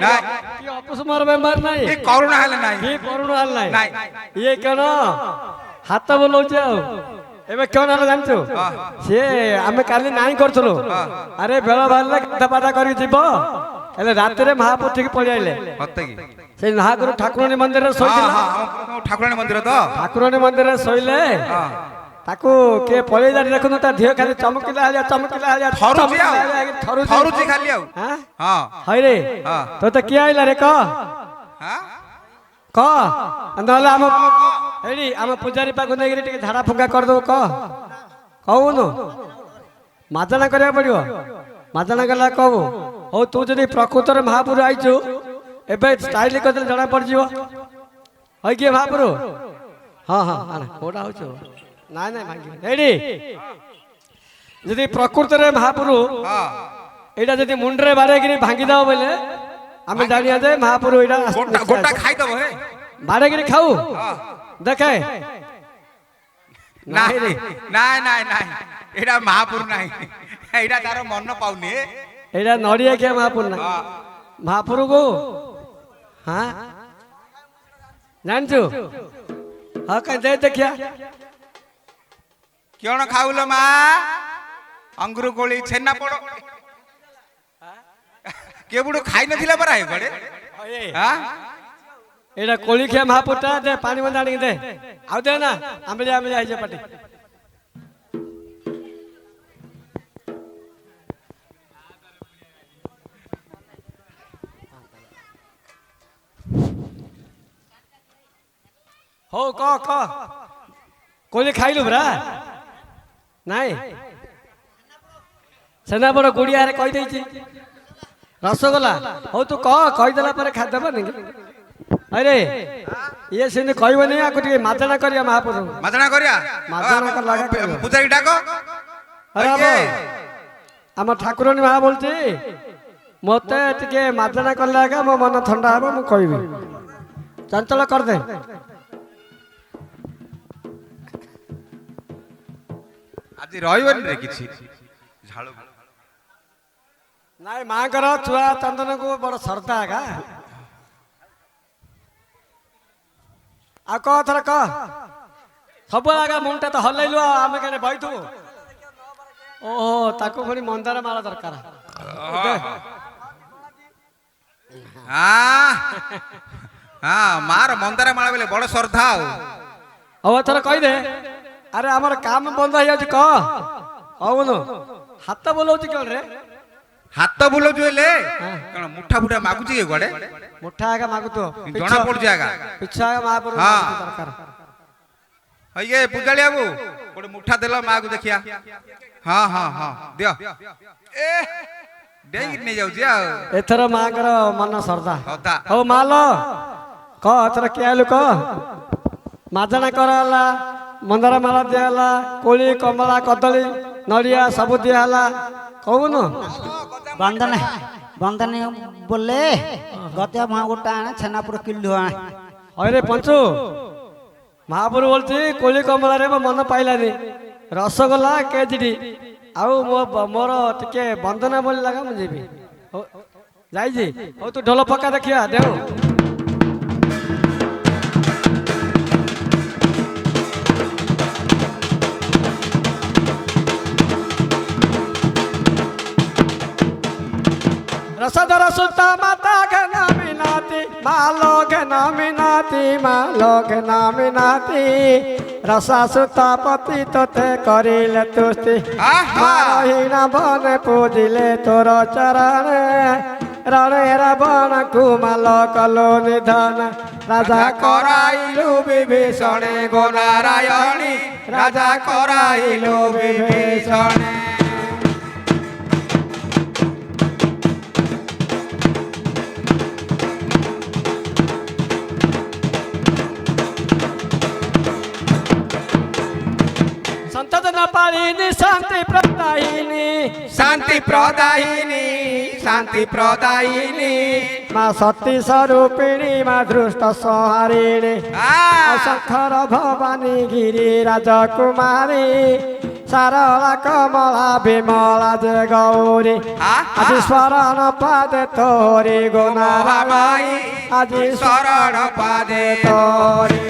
কি অপসমার বেমার নাই এই করোনা হলে নাই কি করোনা হাল নাই নাই ইয়ে কেন হাত বলছে এবে কেন হলো জানছো সে আমি কালি নাই করছিল আরে বেলা বাড়লে গাধা পাধা করে যাব ହେଲେ ରାତିରେ ମହାପୁର ଠିକ ପଳେଇ ଆଇଲେ ସେ ମହାଗୁରୁ ଠାକୁରାଣୀ ମନ୍ଦିରରେ ଶୋଇଥିଲା ଠାକୁରାଣୀ ମନ୍ଦିର ତ ଠାକୁରାଣୀ ମନ୍ଦିରରେ ଶୋଇଲେ ତାକୁ କିଏ ପଳେଇ ଯାଇ ଦେଖୁନ ତା ଦେହ ଖାଲି ଚମକିଲା ଥରୁଛି ଖାଲି ଆଉ ହଁ ହଇରେ ତୋତେ କିଏ ଆଇଲା ରେ କହ ନହେଲେ ଆମ ଏଇଠି ଆମ ପୂଜାରୀ ପାଖକୁ ନେଇକିରି ଟିକେ ଝାଡା ଫୁଙ୍କା କରିଦେବୁ କହୁନୁ ମାଜଣା କରିବାକୁ ପଡିବ ମାଜଣା କଲା କହୁ ହଉ ତୁ ଯଦି ପ୍ରକୃତରେ ମହାପୁର ଆଇଛୁ ଏବେ ଷ୍ଟାଇଲ କରିଦେଲେ ଜଣା ପଡିଯିବ ହଇ କିଏ ମହାପୁର ହଁ କୋଉଟା ହଉଛୁ ନାଇଁ ଭାଙ୍ଗିବ ଏଇଠି ଯଦି ପ୍ରକୃତରେ ମହାପୁର ଏଇଟା ଯଦି ମୁଣ୍ଡରେ ବାଡେଇକିରି ଭାଙ୍ଗିଦବ ବୋଇଲେ ଆମେ ଜାଣିବା ଯେ ମହାପୁର ଏଇଟା ଗୋଟା ଖାଇଦବ ହେ ବାଡେଇକିରି ଖାଉ ଦେଖେ ନାଇଁ ଏଇଟା ମହାପୁର ନାହିଁ ଏଇଟା ତାର ମନ ପାଉନି ଏଇଟା ନଡିଆ ଖିଆ ମହାପୁର ନାହିଁ ମହାପୁରକୁ ହଁ ଜାଣିଛୁ ହଁ କାଇଁ ଦେ ଦେଖିଆ କିଅଣ ଖାଉଲ ମା ଅଙ୍ଗୁର କୋଳି ଛେନା ପୋଡ କେବୁଡୁ ଖାଇ ନଥିଲା ପରା ଏ ଗଡେ ଏଇଟା କୋଳି ଖିଆ ମହାପୁରଟା ଦେ ପାଣି ମନ୍ଦ ଆଣିକି ଦେ ଆଉ ଦେ ନା ଆମ୍ବିଳିଆ ହେଇଯିବ ପାଟି ହଉ କହ କୋଳି ଖାଇଲୁ ପରା ନାଇଁ ଛେନାପୋଡ ଗୁଡିଆରେ କହିଦେଇଛି ରସଗୋଲା ହଉ ତୁ କହିଦେଲା ପରେ ଖାଇଦେବନି ଆରେ ଇଏ ସେମିତି କହିବନି ଆକୁ ଟିକେ ମାଜଣା କରିବା ମହାପୁର ମାଜଣା କରିବା ପୂଜାରୀ ଡାକ ଆମ ଠାକୁରାଣୀ ମା ବୋଲଛି ମତେ ଟିକେ ମାଜଣା କଲେ ଆଗା ମୋ ମନ ଥଣ୍ଡା ହବ ମୁଁ କହିବି ଚଞ୍ଚଳ କରିଦେ ଆଜି ରହିବନି ରେ କିଛି ଝାଳୁ ନାଇଁ ମାଙ୍କର ଛୁଆ ଚନ୍ଦନକୁ ବଡ ଶ୍ରଦ୍ଧା ଆଗା ଆଉ ଥର ସବୁ ଆଗା ମୁଣ୍ଡଟା ତ ହଲେଇଲୁ ଆଉ ଆମେ କେନେ ବଇଥିବୁ ଓହୋ ତାକୁ ପୁଣି ମନ୍ଦାର ମାଳ ଦରକାର ମାର ମନ୍ଦାର ମାଳ ବେଲେ ବଡ ଶ୍ରଦ୍ଧା ଆଉ ଏଥର କହିଦେ ଆରେ ଆମର କାମ ବନ୍ଦ ହେଇଯାଉଛି କହୁନୁ ହାତ ବୁଲଉଛି କଣ ରେ ହାତ ବୁଲଉଛୁ ହେଲେ କଣ ମୁଠା ଫୁଟା ମାଗୁଛି କି କୁଆଡେ ମୁଠା ଆଗା ମାଗୁଥିବ ଜଣା ପଡୁଛି ଆଗା ପିଛା ଆଗା ମହାପୁର ଦରକାର ଇଏ ପୂଜାଳି ବାବୁ ଗୋଟେ ମୁଠା ଦେଲ ମାକୁ ଦେଖିଆ ହଁ ଦିଅ ଡେଇଁକି ନେଇ ଯାଉଛି ଆଉ ଏଥର ମାଙ୍କର ମନ ଶ୍ରଦ୍ଧା ହଉ ମାଲ ଏଥର କିଏ ଆଇଲୁ ମାଜଣା କରାହେଲା ମନ୍ଦାର ମାଳ ଦିଆହେଲା କୋଳି କମଳା କଦଳୀ ନଡ଼ିଆ ସବୁ ଦିଆହେଲା କହୁନୁ ବନ୍ଦନ ବୋଲେ ଗତିଆ ମହା ଗୋଟା ଆଣେ ଛେନାପୁର କିଲୋ ଆଣେ ହଇରେ ପଞ୍ଚୁ ମହାପୁର ବୋଲଛି କୋଳି କମଳାରେ ମୋ ମନ ପାଇଲାନି ରସଗୋଲା କେଜିଟି ଆଉ ମୋର ଟିକେ ବନ୍ଦନା ବୋଲି ଲାଗା ମୁଁ ଯିବି ଯାଇଛି ହଉ ତୁ ଢୋଲ ପକା ଦେଖିବା ଦେଉ रसधर सुता माता के नामिनाती मालो के नामिनाती रसा सुता पति तोते करिले तुस्ती माहीना बन पूजिले तोर चरण रणे रावण कुमाल कलो निधन राजा कराइलु विभीषणे गो नारायणी राजा कराइलु विभीषणे शांति प्रदायिनी माँ सती स्वरूपिणी माँ दृष्ट संहारिणी शंकर भवानी गिरी राजकुमारी ସାରଳା କମଳା ବିମଳା ଯେ ଗୌରୀ ଆଜି ସ୍ମରଣ ପାଦେ ତୋରି ଗୁଣାରାମାଇ ଆଜି ଶରଣ ପାଦେ ତୋରି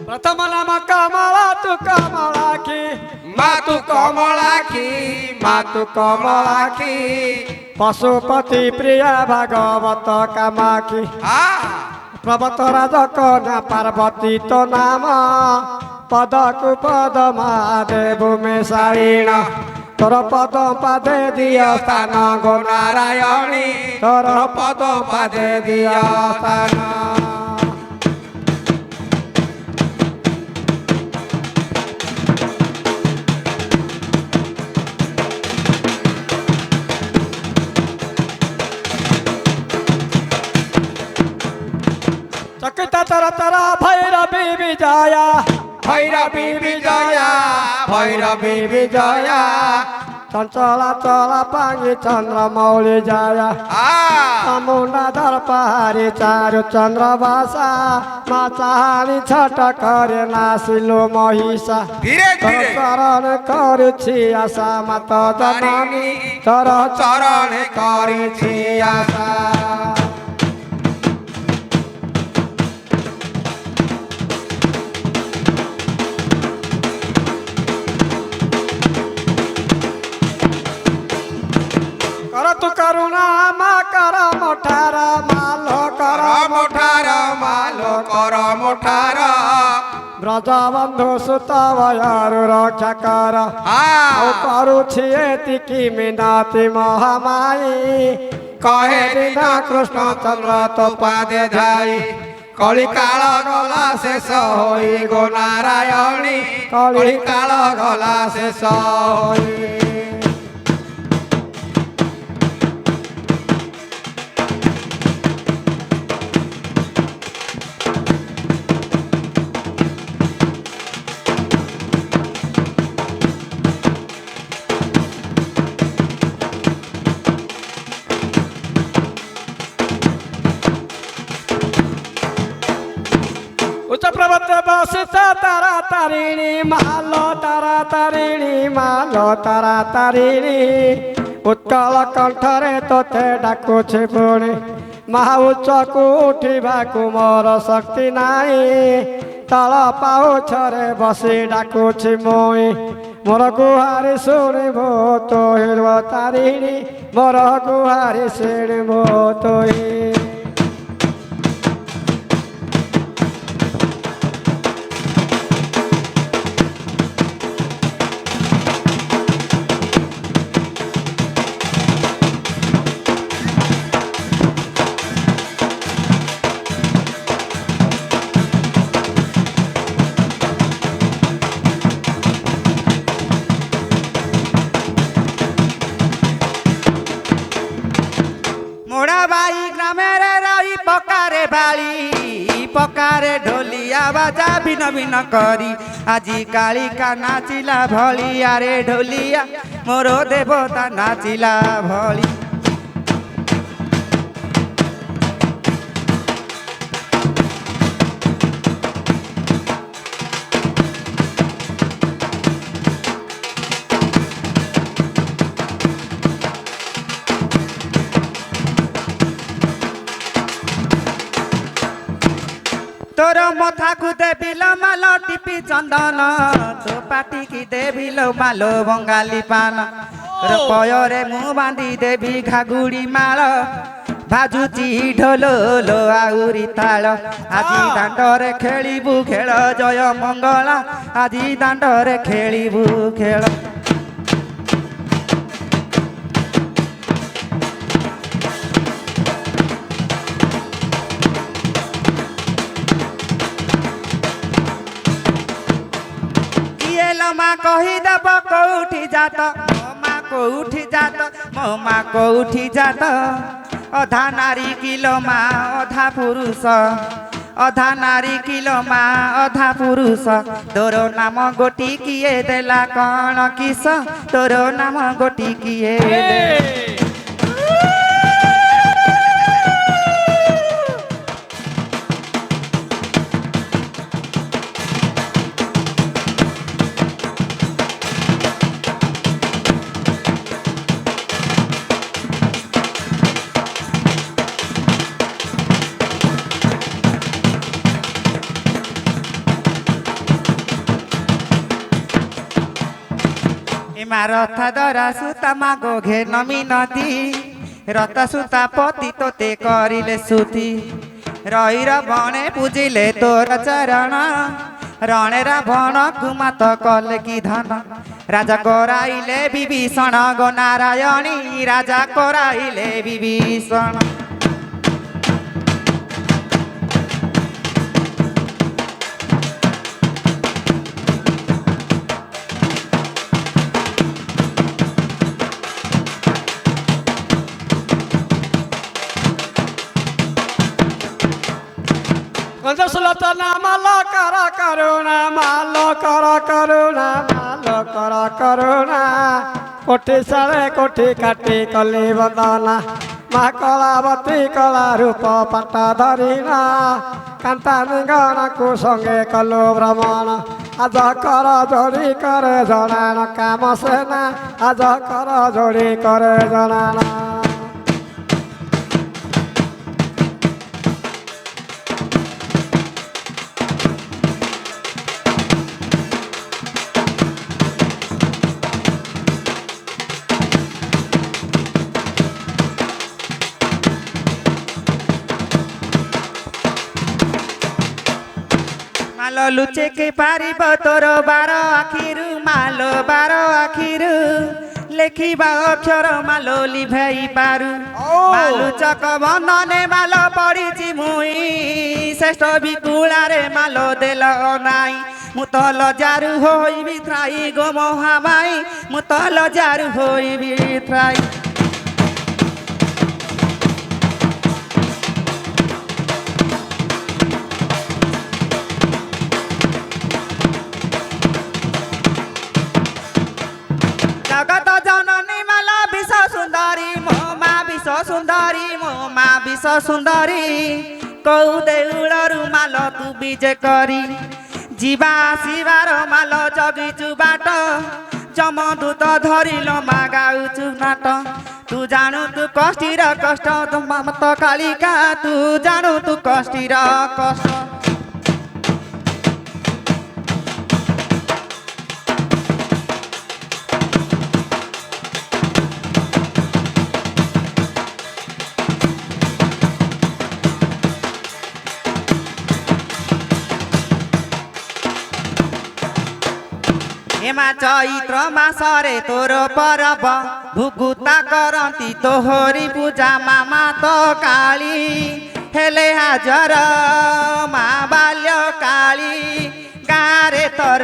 ପ୍ରଥମ ନାମ କମଳା ତୁ କମଳାକ୍ଷୀ ମା ତୁ କମଳାକ୍ଷୀ ମା ତୁ କମଳାକ୍ଷୀ ପଶୁପତି ପ୍ରିୟା ଭାଗବତ କାମାକ୍ଷୀ ପ୍ରବତ ରାଜ କନ୍ୟା ପାର୍ବତୀ ତ ନାମ ପଦକୁ ପଦ ମହାଦେବୁ ମିଶାଇଣ ତୋର ପଦ ପାଦେ ଦିଅ ସ୍ଥାନ ଗো ନାରାୟଣୀ ତୋର ପଦ ପାଦେ ଦିଅ ସ୍ଥାନ ଚକିତ ତର ତର ଭୈରବୀ ବିଜୟା ଭୈରବୀ ବିଜୟା ଭୈରବୀ ବିଜୟା ଚଞ୍ଚଳା ଚଳା ପାଙ୍ଗି ଚନ୍ଦ୍ରମୌଳି ଜୟା ମୁଣ୍ଡା ଧର ପାହାରି ଚାରୁ ଚନ୍ଦ୍ର ବାସା ମା ଚାହାଣି ଛଟ করে ନାସିଲୁ ମହିଷା ଧୀରେ ତୋର ଧୀରେ ଚରଣ କରୁଛି ଆଶା ମାତ ଜନନୀ ତୋର ଚରଣ କରିଛି ଆଶା କର ତୁ କରୁଣା ମା କର ମୋଠାର ମାଲ କର ମୋଠାର ମାଲୋ କର ମୋଠାର ବ୍ରଜବନ୍ଧୁ ସୁତ ଭୟରୁ ରକ୍ଷା କର ଆଉ କରୁଛି ଏତିକି ମିନତି ମହାମାଇ କହେ ଦିନ କୃଷ୍ଣ ଚନ୍ଦ୍ର ତୋ ପାଦେ ଧାଇ କଳି କାଳ ଗଲା ଶେଷ ହୋଇ ଗো ନାରାୟଣୀ କଳି କାଳ ଗଲା ଶେଷ ହୋଇ উচ্চ পর্বতে বসিত তারা তারিণী মালো তারা তারিণী মালো তারা তারিণী উৎকଳ কণ্ঠরে তোতে ডাকুছি পুଣି মহা উচ্চକୁ ଉଠିବାକୁ ମୋର ଶକ୍ତି ନାହିଁ ତଳ ପାଉଛରେ ବସି ଡାକୁଛି ମୁଇଁ ମୋର ଗୁହାରି ଶୁଣିବୁ ତୋହିର ତାରିଣୀ ମୋର ଗୁହାରି ଶୁଣିବୁ ତୋହି মোড়াবাই গ্রামের রই পকারে বাড়ি পকারে ঢোলিয়া বাজা ভিন ভিন করি আজি কালিকা নাচিলা ভলি আরে ঢোলিয়া মোর দেবতা নাচিলা ভলি তোর মথাকু দেবিল মাল টিপি চন্দন তো পাটিকি দেবিল মাল বঙ্গালী পান তোর পয়রে মু বাঁধি দেবি ঘাগুড়ি মাল ভাজুচি ঢোল লো আউরি তাল আজি দাণ্ডরে খেলিবু খেল জয় মঙ্গলা আজি দাণ্ডরে খেলিবু খেল মা কহিদেব কোউঠি যাত মো মা কোউঠি যাত মো মা কোউঠি যাত অধা নারী কিলো মা অধা পুরুষ ଅଧା ନାରୀ କିଲୋ ମା ଅଧା ପୁରୁଷ ତୋର ନାମ ଗୋଟି କିଏ ଦେଲା କଣ କିସ ତୋର ନାମ ଗୋଟି କିଏ ଦେଲା এমা রথা দরা সুতা মাগো ঘে নমিনতি রথ সুতা পতি তোতে করিলে সুতি রইর বনে পূজিলে তোর চরণ রণে রাবণ কুমাত কলে কি ধন রাজা করাইলে বিভীষণ গো নারায়ণী রাজা করাইলে বিভীষণ গন্ধসুলতনা মাল কর করুণা মাল কর করুণা মাল কর করুণা কোটি সাড়ে কোটি কাটি কলি বন্দনা মা কলাবতী কলা রূপ পাট ধরিনা কান্তা নিগণকু সঙ্গে কলু ভ্রমণ আজ কর যোড়ি করে জনান কাম সেনা আজ কর যোড়ি করে জনান মাল লুচে কে পারিব তোর বার আখিরু মাল বার আখিরু লেখিবা অক্ষর মাল লিভাই পারু মালু চক বন্ধনে মাল পড়িছি মুই শ্রেষ্ঠ বিকুলারে মাল দেল নাই মু তো লজারু হইবি ত্রাই গো মহামাই মু তো লজারু হইবি ত্রাই জগত জননী মালা বিশ্ব সুন্দরী মো মা বিশ্ব সুন্দরী মো মা বিশ্ব সুন্দরী কৌ দেউলরু মাল তু বিজে করি ଯିବା ଆସିବାର ମାଲ ଜଗିଛୁ ବାଟ ଯମଦୂତ ଧରିଲ ମା ଗାଉଛୁ ନାଟ ତୁ ଜାଣୁ ତୁ କଷ୍ଟିର କଷ୍ଟ ମତ କାଳିକା ତୁ ଜାଣୁ ତୁ କଷ୍ଟିର କଷ୍ଟ হেমা চৈত্র মাসরে তোর পরব ভুগুতা করন্তি তোহরি পূজা মামা তো কালী হেলে হাজর মা বাল্য কালী গাঁরে তোর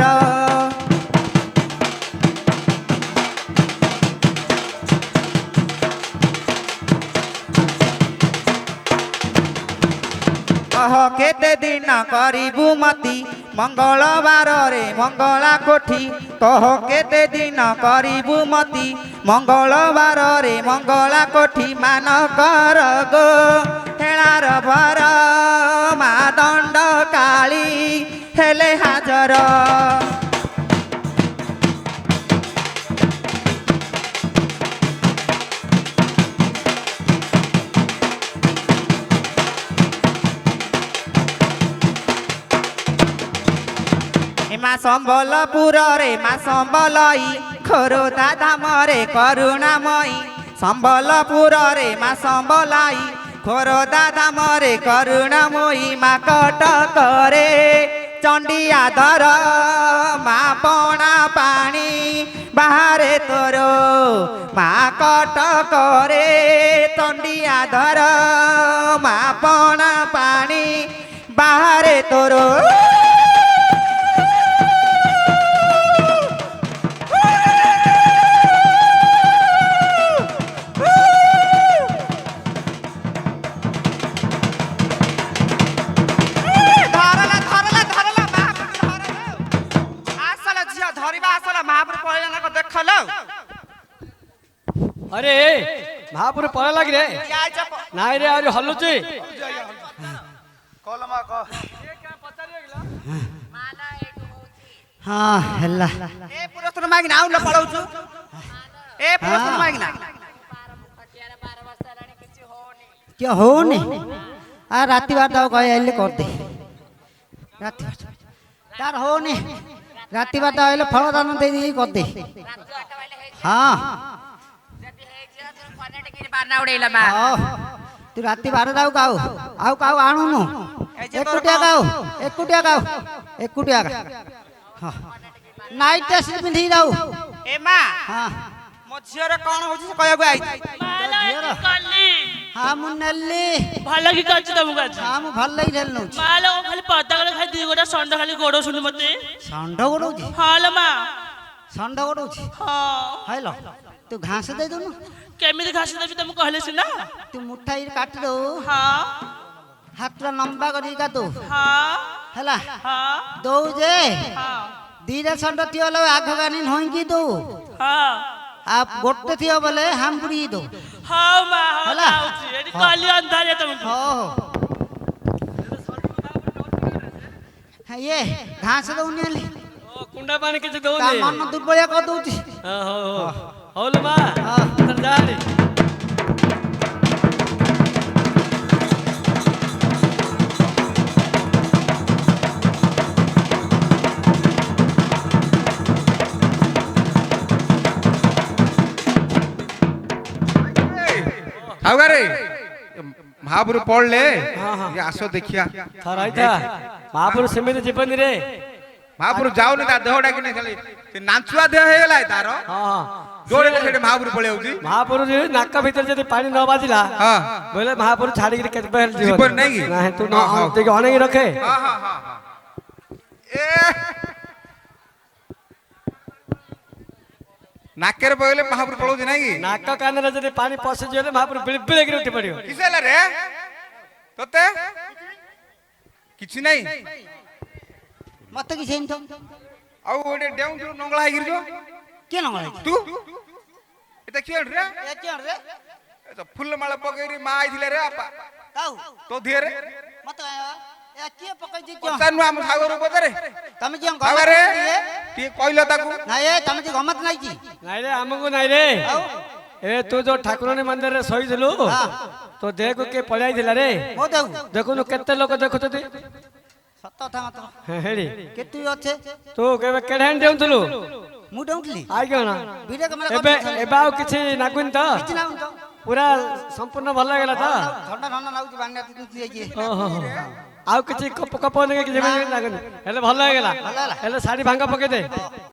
কহ কেতে দিন করিবু মতি মঙ্গলবারে মঙ্গলা কোঠি কহ কেতে দিন করিবু মতি মঙ্গলবারে মঙ্গলা কোঠি মান কর গো হেলার ভর মা দণ্ড কালী হেলে হাজর মা সম্বলপুরে মা সম্বলই খোরদা ধামরে করুণাময়ী সম্বলপুরে মা সম্বলাই খোরদা ধামরে করুণাময়ী মা কটকরে চণ্ডিয়াধর মা পଣା পাଣି বাহারে তোর মা কটকরে চণ্ডিয়াধর মা পଣା পাଣି বাহারে তোর ଆରେ ମହାପୁରୁ ପଳା ଲାଗି ରେ ନାଇଁ ରେ ଆହୁରି ହଲୁଛି ହଁ ହେଲା ଏ ପୁରସ୍କାର ମାଗିନା ଆଉ ଲ ପଳଉଛୁ ଏ ପୁରସ୍କାର ମାଗିନା କିଏ ହଉନି ଆ ରାତି ବାର ତାକୁ କହି ଆଇଲେ କରିଦେ ରାତି ତାର ହଉନି ରାତି ବାର ଆଇଲେ ଫଳ ଦାନ ଦେଇ ଦେଇକି କରିଦେ ହଁ ହଉ, ତୁ ରାତି ବାର ଯାଉ କାଉ ଆଉ କାଉ ଆଣୁନୁ ଏକୁଟିଆ କାଉ ଏକୁଟିଆ କାଉ ଏକୁଟିଆ ହଁ ନାଇଟ୍ ଡ୍ରେସ୍ ପିନ୍ଧିକି ଯାଉ ଏ ମା ହଁ ମୋ ଝିଅର କଣ ହଉଛି ସେ କହିବାକୁ ଆଇଛି ହଁ ମୁଁ ନେଲି ଭଲ କି କରିଛି ତମକୁ ଆଜି ହଁ ମୁଁ ଭଲ ଲାଗି ନେଲି ନଉଛି ମା ଲୋ ଖାଲି ପଦା ଗଲେ ଖାଲି ଦି ଗୋଟା ଷଣ୍ଢ ଖାଲି ଗୋଡଉଛନ୍ତି ମତେ ଷଣ୍ଢ ଗୋଡଉଛି ହଁ ଲୋ ମା ଷଣ୍ଢ ଗୋଡଉଛି ହଁ ହାଇଲ ତୁ ଘାସ ଦେଇଦଉନୁ କେମିତି ଘାସ ଦେବି ତମକୁ କହିଲେ ସିନା ତୁ ମୁଠାଇ କାଟି ଦଉ ହଁ ହାତଟା ଲମ୍ବା କରିକି କାଟୁ ହଁ ହେଲା ହଁ ଦଉ ଯେ ହଁ ଦିଟା ଷଣ୍ଢ ଥିବ ବୋଲେ ଆଗ ଗାନି ନଇକି ଦଉ ହଁ ଆଉ ଗୋଟେ ଥିବ ବୋଲେ ହାମ୍ବୁଡ଼ି ଦଉ ହଉ ମା ହଉ ହେଲା? ଯାଉଛି ଏଠି କଲି ଅନ୍ଧାରିଆ ତମକୁ ହଉ ଇଏ ଘାସ ଦଉନି ହେଲେ ଓ କୁଣ୍ଡା ପାଣି କିଛି ତା ଦଉନି ମନ ଦୁର୍ବଳିଆ କରିଦଉଛି ହଉ ହଉ ଲୋ ମା ହଁ। ଯାଆରେ ସାଉଗାରେ ମହାପୁରୁ ପଳଲେ ଆସ ଦେଖିଆ ଥର ଆଇଥା ମହାପୁରୁ ସେମିତି ଯିବନି ରେ ମହାପୁରୁ ଯାଉନି ତା ଦେହଟା କିନେ ଖାଲି ସେ ନାଞ୍ଚୁଆ ଦେହ ହେଇଗଲା ତାର ହଁ ଦୌଡ଼ିଲେ ସେଠି ମହାପୁରୁ ପଳେଇ ଆଉଛି ମହାପୁରୁ ନାକ ଭିତରେ ଯଦି ପାଣି ନ ବାଜିଲା ହଁ ବୋଇଲେ ମହାପୁରୁ ଛାଡ଼ିକିରି କେତେ ହେଲେ ଯିବନି ନାଇଁ କି? ନାହିଁ ତୁ ହଁ, ହଁ। ଟିକେ ଅଣେଇକି ରଖେ ହଁ ହଁ ହଁ ହଁ ଏ ନାକରେ ପଇଲେ ମହାପୁରୁ ପଳଉଛି ନାଇଁ କି ନାକ କାନରେ ଯଦି ପାଣି ପଶିଯିବ ମହାପୁରୁ ବିଳିବିଳିକିରି ଉଠି ପଡ଼ିବ କିସ ହେଲା ରେ ତତେ କିଛି ନାହିଁ ମତେ କିଛି ହେଇନି ତ ଆଉ ଗୋଟେ ଡେଉଁ ନଙ୍ଗଳା ହେଇକିରି ଯୋ କିଏ ନଙ୍ଗଳ ହେଇଛି ତୁ ଏଟା କିଏ ରେ ଏ କିଏ ରେ ଏ ତ ଫୁଲ ମାଳ ପକେଇରି ମା ଆଇଥିଲେ ରେ ଆପା କାଉ ତୋ ଧିଏରେ ମତେ ଏ କିଏ ପକେଇଛି କିଏ ପଚାରନୁ ଆମ ସାଗର ପଚାରେ ତମେ କିଏ ସାଗରେ ଗମତ ଟିକେ କହିଲ ତାକୁ ନାଇଁ ଏ ତମେ କି ଗମତ ନାଇଁ କି ନାଇଁ ରେ ଆମକୁ ନାଇଁ ରେ ଏ ତୁ ଯୋଉ ଠାକୁରାଣୀ ମନ୍ଦିରରେ ଶୋଇଥିଲୁ ତୋ ଦେହକୁ କିଏ ପଳାଇଥିଲା ରେ ମୋ ଦେଉ ଦେଖୁନୁ କେତେ ଲୋକ ଦେଖୁଛନ୍ତି ସତ କଥା ମତ ହେଡ଼ି କେତେ ଅଛେ ତୁ କେବେ କେଢାଣି ଦେଉଥିଲୁ ମୁଁ ଡେଉଁଥିଲି ଆଇ କଣ ଭିଡିଓ କ୍ୟାମେରା ଏବେ ଏବେ ଆଉ କିଛି ନାଗୁନି ତ କିଛି ନାଉ ତ ପୁରା ସମ୍ପୂର୍ଣ୍ଣ ଭଲ ହେଇଗଲା ତ ଥଣ୍ଡା ଥଣ୍ଡା ଲାଗୁଛି ବାନ୍ଧା ତୁତୁ ହେଇକି ଓହୋ ଆଉ କିଛି କପ କପ କିଛି ଲାଗୁନି ହେଲେ ଭଲ ହେଇଗଲା ଭଲ ହେଲା। ହେଲେ ଶାଢୀ ଭାଙ୍ଗ ପକେଇ ଦେ